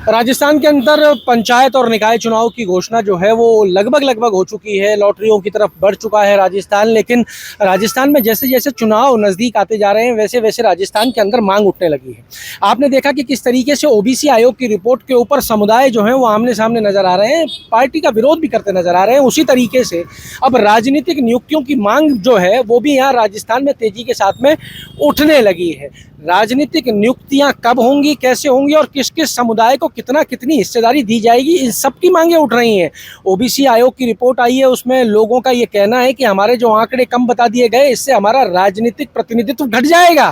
राजस्थान के अंदर पंचायत और निकाय चुनाव की घोषणा जो है वो लगभग हो चुकी है, लॉटरियों की तरफ बढ़ चुका है राजस्थान। लेकिन राजस्थान में जैसे जैसे चुनाव नज़दीक आते जा रहे हैं वैसे वैसे राजस्थान के अंदर मांग उठने लगी है। आपने देखा कि किस तरीके से ओबीसी आयोग की रिपोर्ट के ऊपर समुदाय जो है वो आमने सामने नजर आ रहे हैं, पार्टी का विरोध भी करते नजर आ रहे हैं। उसी तरीके से अब राजनीतिक नियुक्तियों की मांग जो है वो भी यहाँ राजस्थान में तेजी के साथ में उठने लगी है। राजनीतिक नियुक्तियां कब होंगी, कैसे होंगी और किस किस समुदाय को कितना कितनी हिस्सेदारी दी जाएगी, इन सब की मांगें उठ रही हैं। ओबीसी आयोग की रिपोर्ट आई है, उसमें लोगों का ये कहना है कि हमारे जो आंकड़े कम बता दिए गए इससे हमारा राजनीतिक प्रतिनिधित्व घट जाएगा।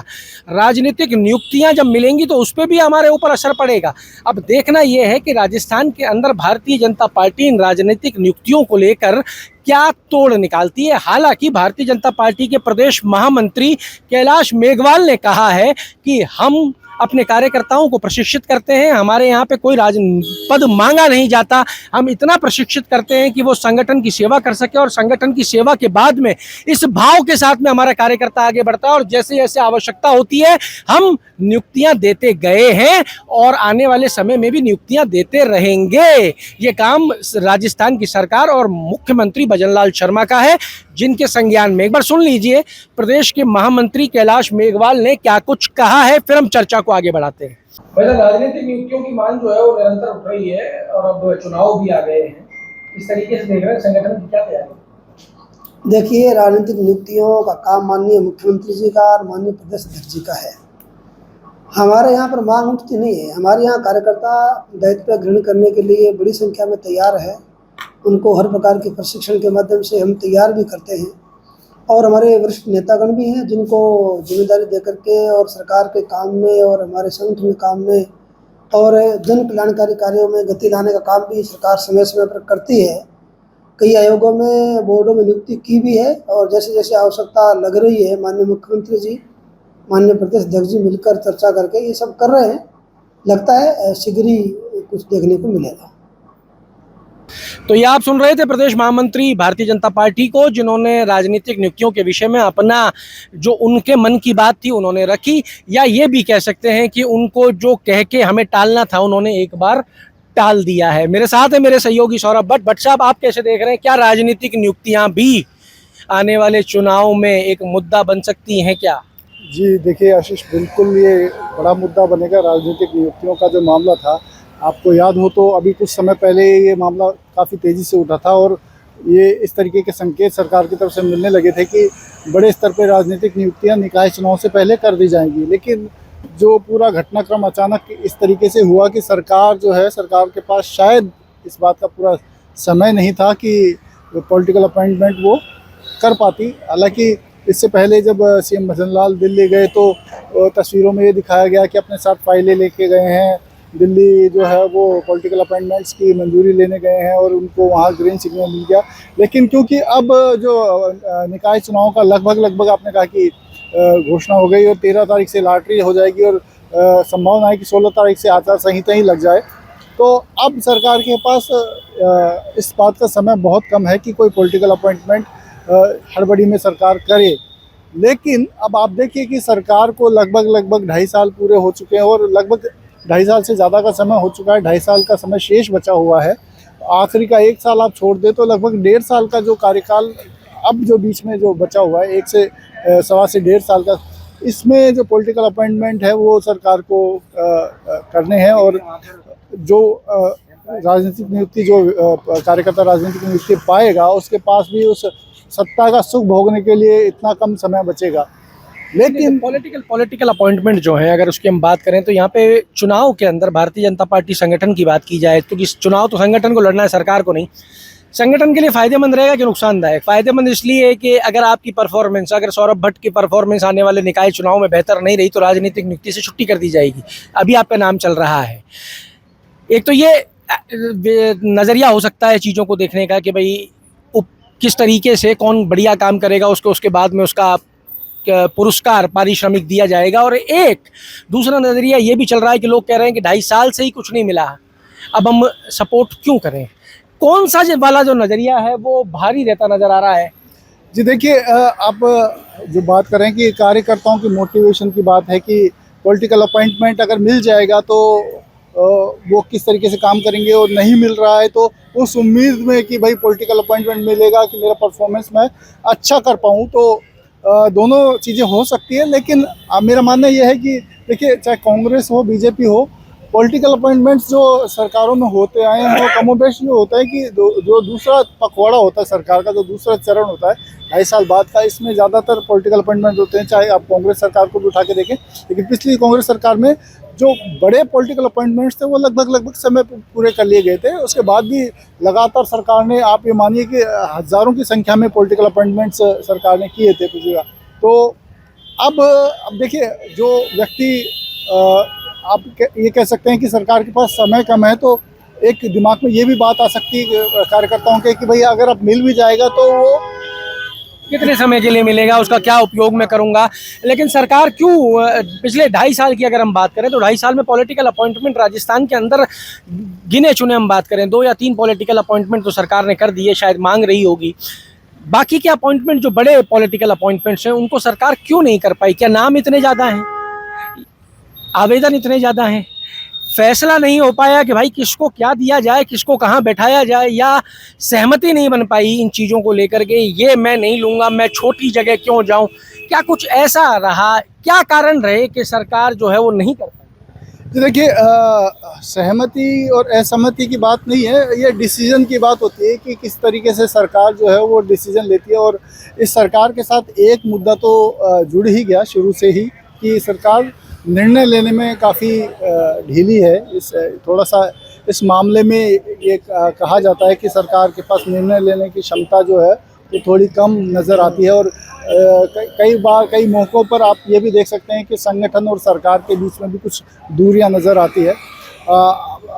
राजनीतिक नियुक्तियां जब मिलेंगी तो उस पर भी हमारे ऊपर असर पड़ेगा। अब देखना यह है कि राजस्थान के अंदर भारतीय जनता पार्टी इन राजनीतिक नियुक्तियों को लेकर क्या तोड़ निकालती है। हालांकि भारतीय जनता पार्टी के प्रदेश महामंत्री कैलाश मेघवाल ने कहा है कि हम अपने कार्यकर्ताओं को प्रशिक्षित करते हैं, हमारे यहाँ पे कोई पद मांगा नहीं जाता, हम इतना प्रशिक्षित करते हैं कि वो संगठन की सेवा कर सके और संगठन की सेवा के बाद में इस भाव के साथ में हमारा कार्यकर्ता आगे बढ़ता है और जैसे जैसे आवश्यकता होती है हम नियुक्तियां देते गए हैं और आने वाले समय में भी नियुक्तियां देते रहेंगे। ये काम राजस्थान की सरकार और मुख्यमंत्री भजनलाल शर्मा का है, जिनके संज्ञान में एक बार सुन लीजिए प्रदेश के महामंत्री कैलाश मेघवाल ने क्या कुछ कहा है, फिर हम चर्चा को आगे बढ़ाते हैं। राजनीतिक नियुक्तियों की मांग जो है वो निरंतर उठ रही है और अब चुनाव भी आ गए हैं, इस तरीके से देख रहे हैं संगठन की क्या तैयारी? देखिए, राजनीतिक नियुक्तियों का काम माननीय मुख्यमंत्री जी का और माननीय प्रदेश अध्यक्ष जी का है। हमारे यहाँ पर मांग उठती नहीं है। हमारे यहाँ कार्यकर्ता दायित्व ग्रहण करने के लिए बड़ी संख्या में तैयार है। उनको हर प्रकार के प्रशिक्षण के माध्यम से हम तैयार भी करते हैं और हमारे वरिष्ठ नेतागण भी हैं जिनको जिम्मेदारी दे करके और सरकार के काम में और हमारे संगठन के काम में और जन कल्याणकारी कार्यों में गति लाने का काम भी सरकार समय समय पर करती है। कई आयोगों में, बोर्डों में नियुक्ति की भी है और जैसे जैसे आवश्यकता लग रही है माननीय मुख्यमंत्री जी, माननीय प्रदेश अध्यक्ष जी मिलकर चर्चा करके ये सब कर रहे हैं। लगता है शीघ्र ही कुछ देखने को मिलेगा। तो ये आप सुन रहे थे प्रदेश महामंत्री भारतीय जनता पार्टी को, जिन्होंने राजनीतिक नियुक्तियों के विषय में अपना जो उनके मन की बात थी उन्होंने रखी, या ये भी कह सकते हैं कि उनको जो कह के हमें टालना था उन्होंने एक बार टाल दिया है। मेरे साथ है मेरे सहयोगी सौरभ भट्ट। भट्ट साहब, आप कैसे देख रहे हैं, क्या राजनीतिक नियुक्तियां भी आने वाले चुनाव में एक मुद्दा बन सकती हैं क्या? जी देखिए आशीष, बिल्कुल ये बड़ा मुद्दा बनेगा। राजनीतिक नियुक्तियों का जो मामला था, आपको याद हो तो अभी कुछ समय पहले ये मामला काफ़ी तेज़ी से उठा था और ये इस तरीके के संकेत सरकार की तरफ से मिलने लगे थे कि बड़े स्तर पर राजनीतिक नियुक्तियां निकाय चुनाव से पहले कर दी जाएंगी। लेकिन जो पूरा घटनाक्रम अचानक इस तरीके से हुआ कि सरकार जो है, सरकार के पास शायद इस बात का पूरा समय नहीं था कि पॉलिटिकल अपॉइंटमेंट वो कर पाती। हालांकि इससे पहले जब सीएम भजनलाल दिल्ली गए तो तस्वीरों में ये दिखाया गया कि अपने साथ फाइलें लेके गए हैं दिल्ली, जो है वो पॉलिटिकल अपॉइंटमेंट्स की मंजूरी लेने गए हैं और उनको वहाँ ग्रीन सिग्नल मिल गया। लेकिन क्योंकि अब जो निकाय चुनाव का लगभग आपने कहा कि घोषणा हो गई और 13 तारीख से लॉटरी हो जाएगी और संभावना है कि 16 तारीख से आचार संहिता ही लग जाए, तो अब सरकार के पास इस बात का समय बहुत कम है कि कोई पॉलिटिकल अपॉइंटमेंट हड़बड़ी में सरकार करे। लेकिन अब आप देखिए कि सरकार को लगभग 2.5 साल पूरे हो चुके हैं और लगभग 2.5 साल से ज़्यादा का समय हो चुका है। 2.5 साल का समय शेष बचा हुआ है। आखिरी का 1 साल आप छोड़ दे तो लगभग 1.5 साल का जो कार्यकाल अब जो बीच में जो बचा हुआ है, 1 से 1.25 से 1.5 साल का, इसमें जो पॉलिटिकल अपॉइंटमेंट है वो सरकार को करने हैं। और जो राजनीतिक नियुक्ति, जो कार्यकर्ता राजनीतिक नियुक्ति पाएगा, उसके पास भी उस सत्ता का सुख भोगने के लिए इतना कम समय बचेगा। लेकिन पॉलिटिकल अपॉइंटमेंट जो है, अगर उसकी हम बात करें तो यहाँ पे चुनाव के अंदर भारतीय जनता पार्टी संगठन की बात की जाए तो इस चुनाव तो संगठन को लड़ना है, सरकार को नहीं। संगठन के लिए फायदेमंद रहेगा कि नुकसानदायक? फायदेमंद इसलिए है कि अगर आपकी परफॉर्मेंस, अगर सौरभ भट्ट की परफॉर्मेंस आने वाले निकाय चुनाव में बेहतर नहीं रही तो राजनीतिक नियुक्ति से छुट्टी कर दी जाएगी। अभी आपका नाम चल रहा है। एक तो ये नज़रिया हो सकता है चीज़ों को देखने का कि भाई किस तरीके से कौन बढ़िया काम करेगा उसको उसके बाद में उसका पुरस्कार, पारिश्रमिक दिया जाएगा। और एक दूसरा नज़रिया ये भी चल रहा है कि लोग कह रहे हैं कि 2.5 साल से ही कुछ नहीं मिला, अब हम सपोर्ट क्यों करें। कौन सा वाला जो नज़रिया है वो भारी रहता नज़र आ रहा है? जी देखिए, आप जो बात करें कि कार्यकर्ताओं की मोटिवेशन की बात है कि पॉलिटिकल अपॉइंटमेंट अगर मिल जाएगा तो वो किस तरीके से काम करेंगे, और नहीं मिल रहा है तो उस उम्मीद में कि भाई पॉलिटिकल अपॉइंटमेंट मिलेगा कि मेरा परफॉर्मेंस मैं अच्छा कर पाऊँ, तो दोनों चीज़ें हो सकती है। लेकिन मेरा मानना यह है कि देखिए, चाहे कांग्रेस हो बीजेपी हो, पॉलिटिकल अपॉइंटमेंट्स जो सरकारों में होते आए हैं वो कमोबेश ये होता है कि जो दूसरा पखवाड़ा होता है सरकार का, जो दूसरा चरण होता है 2.5 साल बाद का, इसमें ज़्यादातर पॉलिटिकल अपॉइंटमेंट होते हैं। चाहे आप कांग्रेस सरकार को भी उठा के देखें, लेकिन पिछली कांग्रेस सरकार में जो बड़े पॉलिटिकल अपॉइंटमेंट्स थे वो लगभग समय पूरे कर लिए गए थे। उसके बाद भी लगातार सरकार ने, आप ये मानिए कि हज़ारों की संख्या में पॉलिटिकल अपॉइंटमेंट्स सरकार ने किए थे पिछली बार। तो अब देखिए, जो व्यक्ति आप ये कह सकते हैं कि सरकार के पास समय कम है, तो एक दिमाग में ये भी बात आ सकती है कार्यकर्ताओं के कि भाई अगर अब मिल भी जाएगा तो वो कितने समय के लिए मिलेगा, उसका क्या उपयोग मैं करूंगा। लेकिन सरकार क्यों पिछले 2.5 साल की अगर हम बात करें तो 2.5 साल में पॉलिटिकल अपॉइंटमेंट राजस्थान के अंदर गिने चुने हम बात करें 2 या 3 पॉलिटिकल अपॉइंटमेंट तो सरकार ने कर दिए, शायद मांग रही होगी। बाकी के अपॉइंटमेंट जो बड़े पॉलिटिकल अपॉइंटमेंट्स हैं उनको सरकार क्यों नहीं कर पाई? क्या नाम इतने ज़्यादा हैं, आवेदन इतने ज़्यादा हैं, फैसला नहीं हो पाया कि भाई किसको क्या दिया जाए, किसको कहाँ बैठाया जाए, या सहमति नहीं बन पाई इन चीज़ों को लेकर के, ये मैं नहीं लूँगा, मैं छोटी जगह क्यों जाऊँ? क्या कुछ ऐसा रहा, क्या कारण रहे कि सरकार जो है वो नहीं कर पाई? तो देखिए, सहमति और असहमति की बात नहीं है, ये डिसीजन की बात होती है कि किस तरीके से सरकार जो है वो डिसीजन लेती है। और इस सरकार के साथ एक मुद्दा तो जुड़ ही गया शुरू से ही कि सरकार निर्णय लेने में काफ़ी ढीली है। थोड़ा सा इस मामले में ये कहा जाता है कि सरकार के पास निर्णय लेने की क्षमता जो है वो थोड़ी कम नज़र आती है। और कई बार कई मौक़ों पर आप ये भी देख सकते हैं कि संगठन और सरकार के बीच में भी कुछ दूरियां नज़र आती है।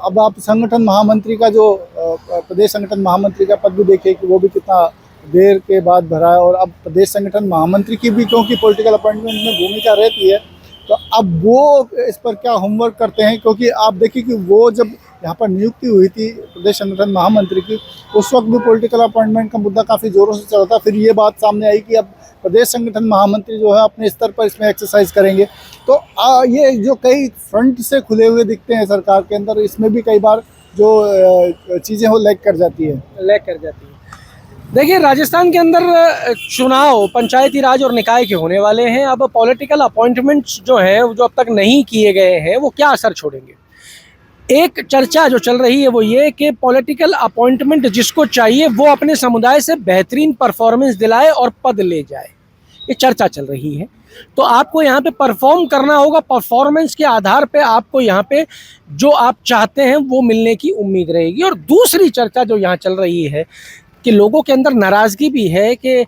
अब आप संगठन महामंत्री का जो प्रदेश संगठन महामंत्री का पद भी देखिए कि वो भी कितना देर के बाद भरा है। और अब प्रदेश संगठन महामंत्री की भी क्योंकि पॉलिटिकल अपॉइंटमेंट में भूमिका रहती है, तो अब वो इस पर क्या होमवर्क करते हैं, क्योंकि आप देखिए कि वो जब यहाँ पर नियुक्ति हुई थी प्रदेश संगठन महामंत्री की, उस वक्त भी पॉलिटिकल अपॉइंटमेंट का मुद्दा काफ़ी ज़ोरों से चला था। फिर ये बात सामने आई कि अब प्रदेश संगठन महामंत्री जो है अपने स्तर पर इसमें एक्सरसाइज करेंगे। तो ये जो कई फ्रंट से खुले हुए दिखते हैं सरकार के अंदर, इसमें भी कई बार जो चीज़ें वो लैग कर जाती है। देखिए, राजस्थान के अंदर चुनाव पंचायती राज और निकाय के होने वाले हैं। अब पॉलिटिकल अपॉइंटमेंट्स जो है जो अब तक नहीं किए गए हैं वो क्या असर छोड़ेंगे? एक चर्चा जो चल रही है वो ये कि पॉलिटिकल अपॉइंटमेंट जिसको चाहिए वो अपने समुदाय से बेहतरीन परफॉर्मेंस दिलाए और पद ले जाए, ये चर्चा चल रही है। तो आपको यहाँ पे परफॉर्म करना होगा, परफॉर्मेंस के आधार पे आपको यहाँ पे जो आप चाहते हैं वो मिलने की उम्मीद रहेगी। और दूसरी चर्चा जो यहाँ चल रही है कि लोगों के अंदर नाराज़गी भी है कि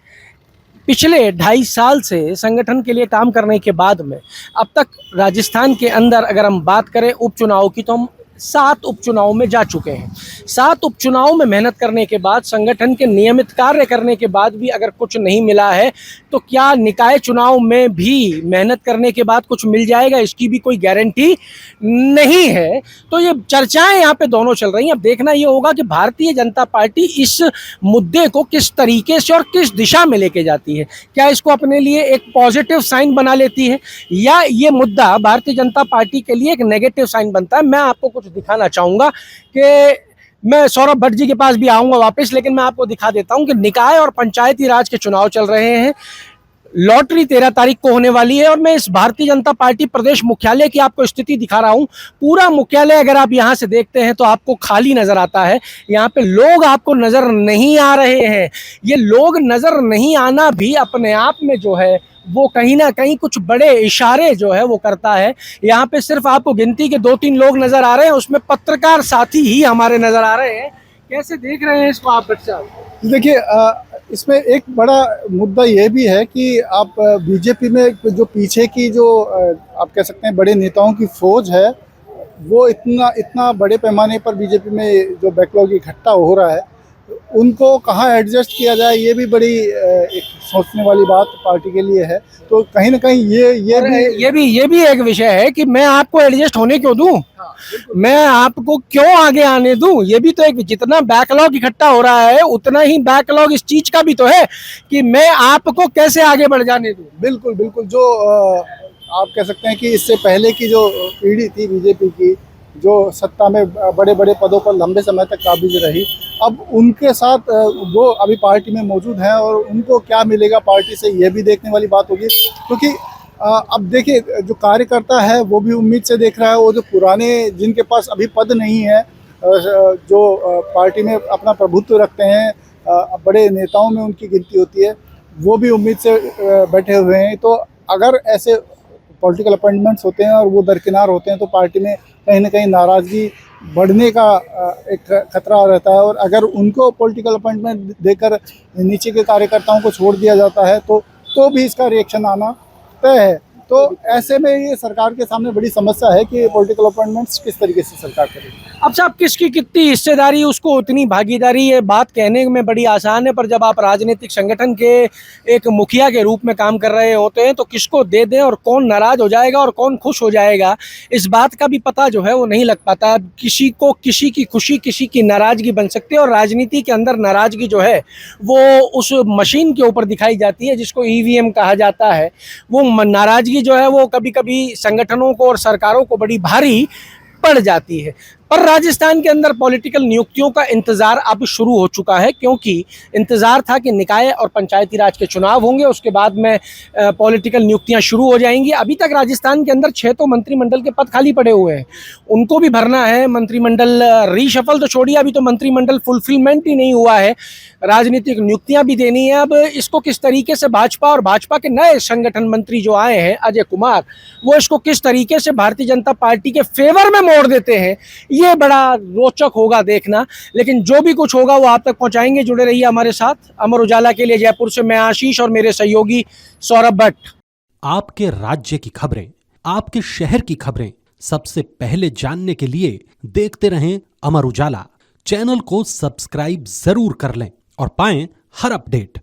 पिछले 2.5 साल से संगठन के लिए काम करने के बाद में अब तक राजस्थान के अंदर अगर हम बात करें उपचुनाव की तो हम 7 उपचुनाव में जा चुके हैं। 7 उपचुनाव में मेहनत करने के बाद, संगठन के नियमित कार्य करने के बाद भी अगर कुछ नहीं मिला है तो क्या निकाय चुनाव में भी मेहनत करने के बाद कुछ मिल जाएगा, इसकी भी कोई गारंटी नहीं है। तो ये चर्चाएं यहाँ पे दोनों चल रही हैं। अब देखना ये होगा कि भारतीय जनता पार्टी इस मुद्दे को किस तरीके से और किस दिशा में लेके जाती है। क्या इसको अपने लिए एक पॉजिटिव साइन बना लेती है या ये मुद्दा भारतीय जनता पार्टी के लिए एक नेगेटिव साइन बनता है। मैं आपको कुछ दिखाना चाहूँगा कि मैं सौरभ भट्ट जी के पास भी आऊँगा वापस, लेकिन मैं आपको दिखा देता हूँ कि निकाय और पंचायती राज के चुनाव चल रहे हैं। लॉटरी 13 तारीख को होने वाली है और मैं इस भारतीय जनता पार्टी प्रदेश मुख्यालय की आपको स्थिति दिखा रहा हूं। पूरा मुख्यालय अगर आप यहां से देखते हैं तो आपको खाली नजर आता है। यहां पे लोग आपको नजर नहीं आ रहे हैं। ये लोग नजर नहीं आना भी अपने आप में जो है वो कहीं ना कहीं कुछ बड़े इशारे जो है वो करता है। यहाँ पे सिर्फ आपको गिनती के 2-3 लोग नजर आ रहे हैं, उसमें पत्रकार साथी ही हमारे नजर आ रहे हैं। कैसे देख रहे हैं इसको आप बच्चा? देखिए, इसमें एक बड़ा मुद्दा ये भी है कि आप बीजेपी में जो पीछे की जो आप कह सकते हैं बड़े नेताओं की फौज है, वो इतना बड़े पैमाने पर बीजेपी में जो बैकलॉग इकट्ठा हो रहा है, उनको कहाँ एडजस्ट किया जाए, ये भी बड़ी एक सोचने वाली बात पार्टी के लिए है। तो कहीं ना कहीं ये भी एक विषय है कि मैं आपको एडजस्ट होने क्यों दूं, मैं आपको क्यों आगे आने दूं। ये भी तो एक, जितना बैकलॉग इकट्ठा हो रहा है उतना ही बैकलॉग इस चीज का भी तो है कि मैं आपको कैसे आगे बढ़ जाने दूं। बिल्कुल बिल्कुल। जो आप कह सकते हैं कि इससे पहले की जो पीढ़ी थी बीजेपी की, जो सत्ता में बड़े बड़े पदों पर लंबे समय तक काबिज रही, अब उनके साथ वो अभी पार्टी में मौजूद हैं और उनको क्या मिलेगा पार्टी से, ये भी देखने वाली बात होगी। क्योंकि अब देखिए, जो कार्यकर्ता है वो भी उम्मीद से देख रहा है, वो जो पुराने जिनके पास अभी पद नहीं है, जो पार्टी में अपना प्रभुत्व रखते हैं, बड़े नेताओं में उनकी गिनती होती है, वो भी उम्मीद से बैठे हुए हैं। तो अगर ऐसे पॉलिटिकल अपॉइंटमेंट्स होते हैं और वो दरकिनार होते हैं तो पार्टी में कहीं ना कहीं नाराज़गी बढ़ने का एक खतरा रहता है। और अगर उनको पॉलिटिकल अपॉइंटमेंट देकर नीचे के कार्यकर्ताओं को छोड़ दिया जाता है तो भी इसका रिएक्शन आना तय है। तो ऐसे में ये सरकार के सामने बड़ी समस्या है कि पॉलिटिकल अपॉइंटमेंट्स किस तरीके से सरकार करेगी। अब साहब, किसकी कितनी हिस्सेदारी, उसको उतनी भागीदारी, ये बात कहने में बड़ी आसान है, पर जब आप राजनीतिक संगठन के एक मुखिया के रूप में काम कर रहे होते हैं तो किसको दे दें और कौन नाराज हो जाएगा और कौन खुश हो जाएगा, इस बात का भी पता जो है वो नहीं लग पाता। किसी को किसी की खुशी, किसी की नाराजगी बन सकती है, और राजनीति के अंदर नाराजगी जो है वो उस मशीन के ऊपर दिखाई जाती है जिसको ईवीएम कहा जाता है। वो नाराजगी जो है वो कभी कभी संगठनों को और सरकारों को बड़ी भारी पड़ जाती है। पर राजस्थान के अंदर पॉलिटिकल नियुक्तियों का इंतजार अब शुरू हो चुका है, क्योंकि इंतजार था कि निकाय और पंचायती राज के चुनाव होंगे, उसके बाद में पॉलिटिकल नियुक्तियां शुरू हो जाएंगी। अभी तक राजस्थान के अंदर 6 तो मंत्रिमंडल के पद खाली पड़े हुए हैं, उनको भी भरना है। मंत्रिमंडल रीशफल तो छोड़िए, अभी तो मंत्रिमंडल फुलफिलमेंट ही नहीं हुआ है, राजनीतिक नियुक्तियां भी देनी है। अब इसको किस तरीके से भाजपा और भाजपा के नए संगठन मंत्री जो आए हैं, अजय कुमार, वो इसको किस तरीके से भारतीय जनता पार्टी के फेवर में मोड़ देते हैं, ये बड़ा रोचक होगा देखना। लेकिन जो भी कुछ होगा वो आप तक पहुंचाएंगे। जुड़े रहिए हमारे साथ। अमर उजाला के लिए जयपुर से मैं आशीष और मेरे सहयोगी सौरभ भट्ट। आपके राज्य की खबरें, आपके शहर की खबरें सबसे पहले जानने के लिए देखते रहें अमर उजाला। चैनल को सब्सक्राइब जरूर कर लें और पाएं हर अपडेट।